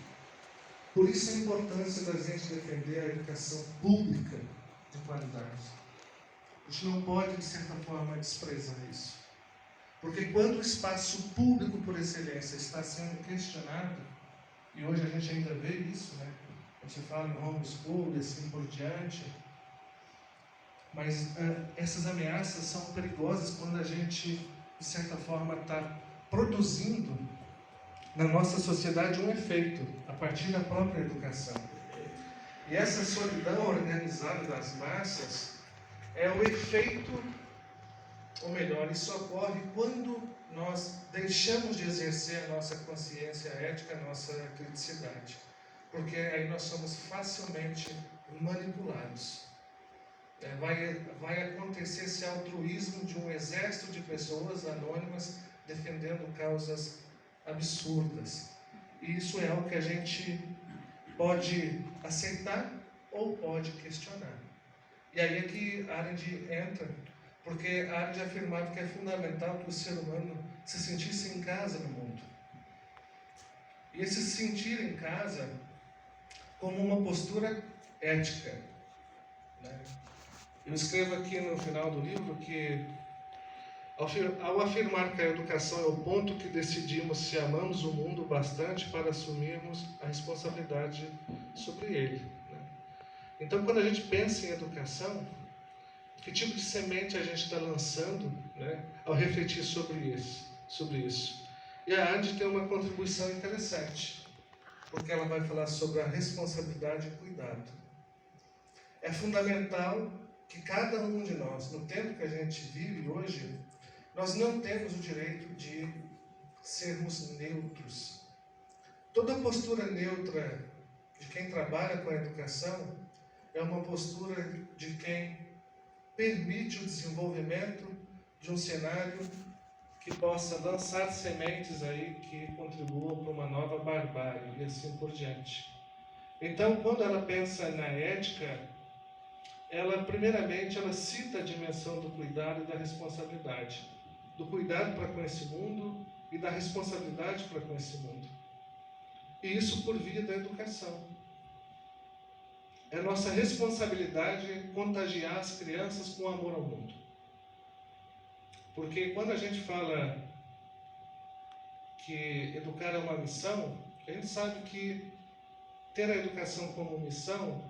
Por isso a importância da gente defender a educação pública de qualidade. A gente não pode, de certa forma, desprezar isso. Porque quando o espaço público por excelência está sendo questionado, e hoje a gente ainda vê isso, né? A gente fala em homeschool e assim por diante, mas essas ameaças são perigosas quando a gente, de certa forma, está produzindo na nossa sociedade um efeito a partir da própria educação. E essa solidão organizada das massas é o efeito, ou melhor, isso ocorre quando nós deixamos de exercer a nossa consciência ética, a nossa criticidade. Porque aí nós somos facilmente manipulados. Vai acontecer esse altruísmo de um exército de pessoas anônimas defendendo causas absurdas. E isso é algo que a gente pode aceitar ou pode questionar. E aí é que Arendt entra, porque Arendt afirmava que é fundamental que o ser humano se sentisse em casa no mundo. E esse se sentir em casa como uma postura ética. Né? Eu escrevo aqui no final do livro que, ao afirmar que a educação é o ponto que decidimos se amamos o mundo bastante para assumirmos a responsabilidade sobre ele. Né? Então, quando a gente pensa em educação, que tipo de semente a gente está lançando, né, ao refletir sobre isso? E a Arendt tem uma contribuição interessante, porque ela vai falar sobre a responsabilidade e cuidado. É fundamental que cada um de nós, no tempo que a gente vive hoje, nós não temos o direito de sermos neutros. Toda postura neutra de quem trabalha com a educação é uma postura de quem permite o desenvolvimento de um cenário que possa lançar sementes aí que contribuam para uma nova barbárie e assim por diante. Então, quando ela pensa na ética, ela primeiramente ela cita a dimensão do cuidado e da responsabilidade. Do cuidado para com esse mundo e da responsabilidade para com esse mundo. E isso por via da educação. É nossa responsabilidade contagiar as crianças com amor ao mundo. Porque quando a gente fala que educar é uma missão, a gente sabe que ter a educação como missão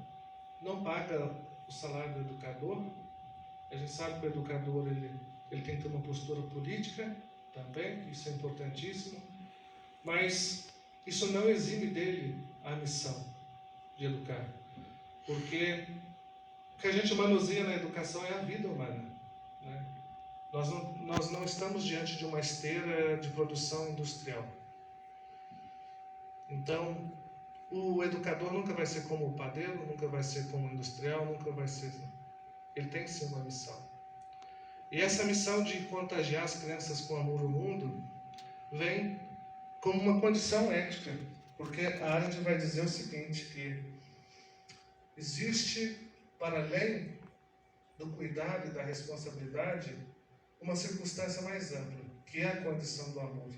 não paga o salário do educador. A gente sabe que o educador ele tem que ter uma postura política também, isso é importantíssimo, mas isso não exime dele a missão de educar, porque o que a gente manuseia na educação é a vida humana, né? Nós não estamos diante de uma esteira de produção industrial. Então, o educador nunca vai ser como o padeiro, nunca vai ser como o industrial, nunca vai ser... Ele tem que ser uma missão. E essa missão de contagiar as crianças com amor ao mundo vem como uma condição ética, porque a Arendt vai dizer o seguinte, que existe, para além do cuidado e da responsabilidade, uma circunstância mais ampla, que é a condição do amor.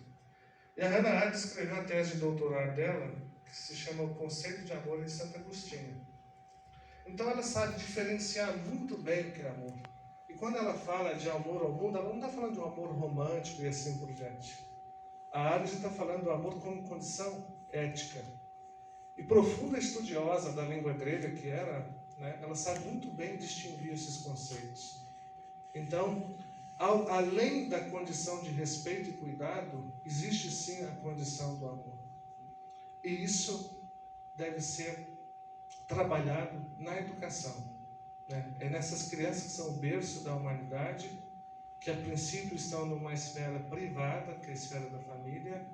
E a Hannah Arendt escreveu a tese de doutorado dela, que se chama O Conceito de Amor em Santo Agostinho. Então ela sabe diferenciar muito bem o que é amor. E quando ela fala de amor ao mundo, ela não está falando de um amor romântico e assim por diante. A Arendt está falando do amor como condição ética. E profunda estudiosa da língua grega que era, né, ela sabe muito bem distinguir esses conceitos. Então, além da condição de respeito e cuidado, existe sim a condição do amor. E isso deve ser trabalhado na educação, né? É nessas crianças que são o berço da humanidade, que a princípio estão numa esfera privada, que é a esfera da família,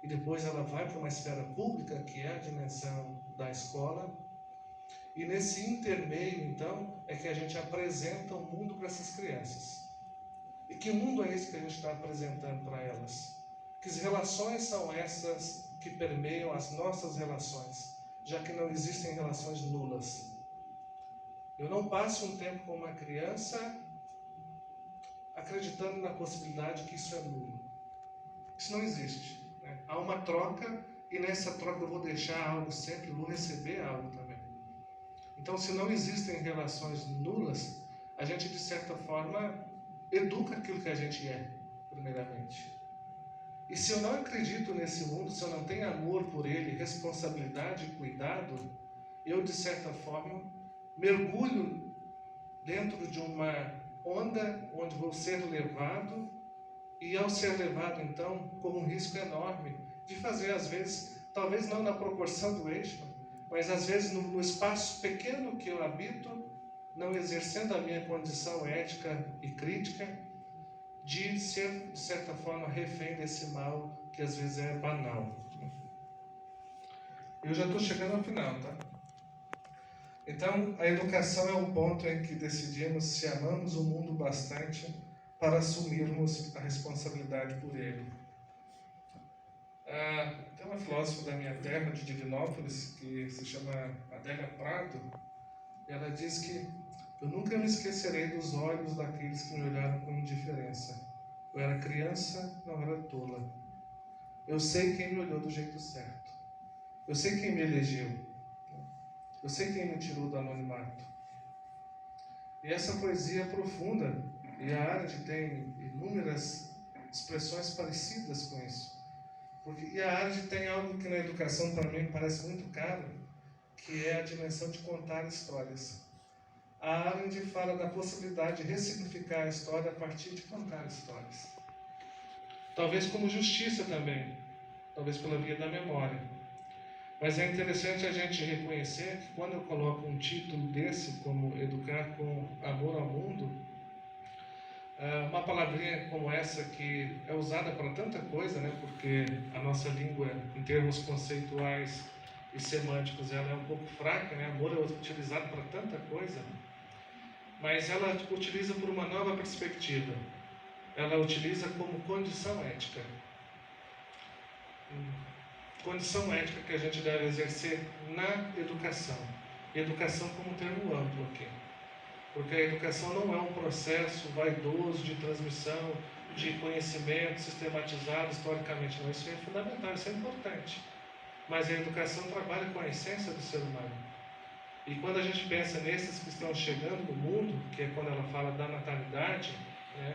e depois ela vai para uma esfera pública, que é a dimensão da escola. E nesse intermeio, então, é que a gente apresenta o mundo para essas crianças. E que mundo é esse que a gente está apresentando para elas? Que relações são essas que permeiam as nossas relações, já que não existem relações nulas? Eu não passo um tempo com uma criança acreditando na possibilidade que isso é nulo. Isso não existe, né? Há uma troca e nessa troca eu vou deixar algo sempre, vou receber algo também. Então, se não existem relações nulas, a gente, de certa forma, educa aquilo que a gente é, primeiramente. E se eu não acredito nesse mundo, se eu não tenho amor por ele, responsabilidade e cuidado, eu, de certa forma, mergulho dentro de uma onda onde vou ser levado, e ao ser levado, então, com um risco enorme de fazer, às vezes, talvez não na proporção do eixo, mas às vezes no espaço pequeno que eu habito, não exercendo a minha condição ética e crítica, de ser, de certa forma, refém desse mal que às vezes é banal. Eu já estou chegando ao final, tá? Então, a educação é o ponto em que decidimos se amamos o mundo bastante para assumirmos a responsabilidade por ele. Tem uma filósofa da minha terra, de Divinópolis, que se chama Adélia Prado, e ela diz que eu nunca me esquecerei dos olhos daqueles que me olharam com indiferença. Eu era criança, não era tola. Eu sei quem me olhou do jeito certo. Eu sei quem me elegeu. Eu sei quem me tirou do anonimato. E essa poesia é profunda, e a Arendt tem inúmeras expressões parecidas com isso. E a Arendt tem algo que na educação para mim parece muito caro, que é a dimensão de contar histórias. A Arendt fala da possibilidade de ressignificar a história a partir de contar histórias. Talvez como justiça também, talvez pela via da memória. Mas é interessante a gente reconhecer que quando eu coloco um título desse, como Educar com Amor ao Mundo, uma palavrinha como essa que é usada para tanta coisa, né? Porque a nossa língua, em termos conceituais e semânticos, ela é um pouco fraca, né? Amor é utilizado para tanta coisa, mas ela utiliza por uma nova perspectiva. Ela utiliza como condição ética. condição ética que a gente deve exercer na educação. Educação como um termo amplo aqui. Porque a educação não é um processo vaidoso de transmissão de conhecimento sistematizado historicamente. Não, isso é fundamental, isso é importante. Mas a educação trabalha com a essência do ser humano. E quando a gente pensa nesses que estão chegando no mundo, que é quando ela fala da natalidade, né,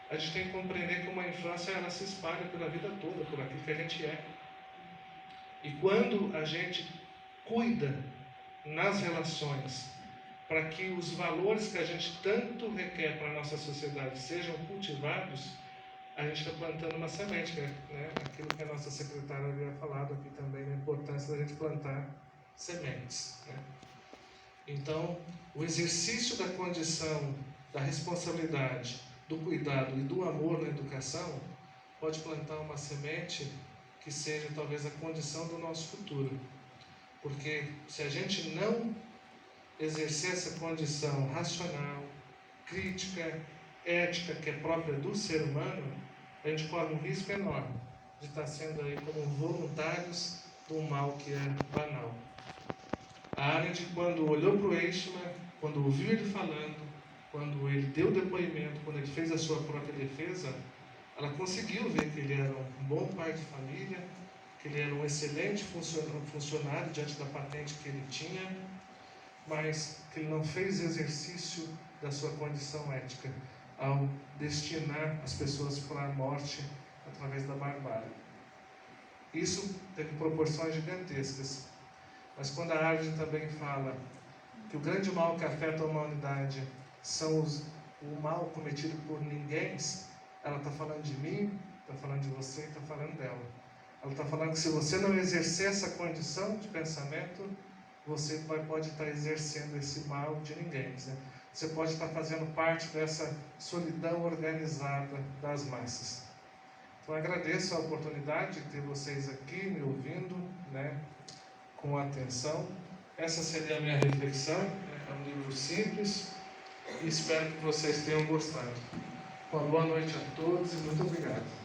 a gente tem que compreender que uma infância ela se espalha pela vida toda, por aquilo que a gente é. E quando a gente cuida nas relações para que os valores que a gente tanto requer para a nossa sociedade sejam cultivados, a gente está plantando uma semente, né? Aquilo que a nossa secretária havia falado aqui também, a importância da gente plantar sementes, né? Então, o exercício da condição, da responsabilidade, do cuidado e do amor na educação pode plantar uma semente que seja talvez a condição do nosso futuro. Porque se a gente não exercer essa condição racional, crítica, ética, que é própria do ser humano, a gente corre um risco enorme de estar sendo aí como voluntários de um mal que é banal. A Arendt, quando olhou para o Eichmann, quando ouviu ele falando, quando ele deu depoimento, quando ele fez a sua própria defesa, ela conseguiu ver que ele era um bom pai de família, que ele era um excelente funcionário diante da patente que ele tinha, mas que ele não fez exercício da sua condição ética ao destinar as pessoas para a morte através da barbárie. Isso teve proporções gigantescas. Mas quando a Arendt também fala que o grande mal que afeta a humanidade são o mal cometido por ninguém, ela está falando de mim, está falando de você e está falando dela. Ela está falando que se você não exercer essa condição de pensamento, você pode estar exercendo esse mal de ninguém, né? Você pode estar fazendo parte dessa solidão organizada das massas. Então, agradeço a oportunidade de ter vocês aqui me ouvindo, né, com atenção. Essa seria a minha reflexão. É um livro simples e espero que vocês tenham gostado. Uma boa noite a todos e muito obrigado.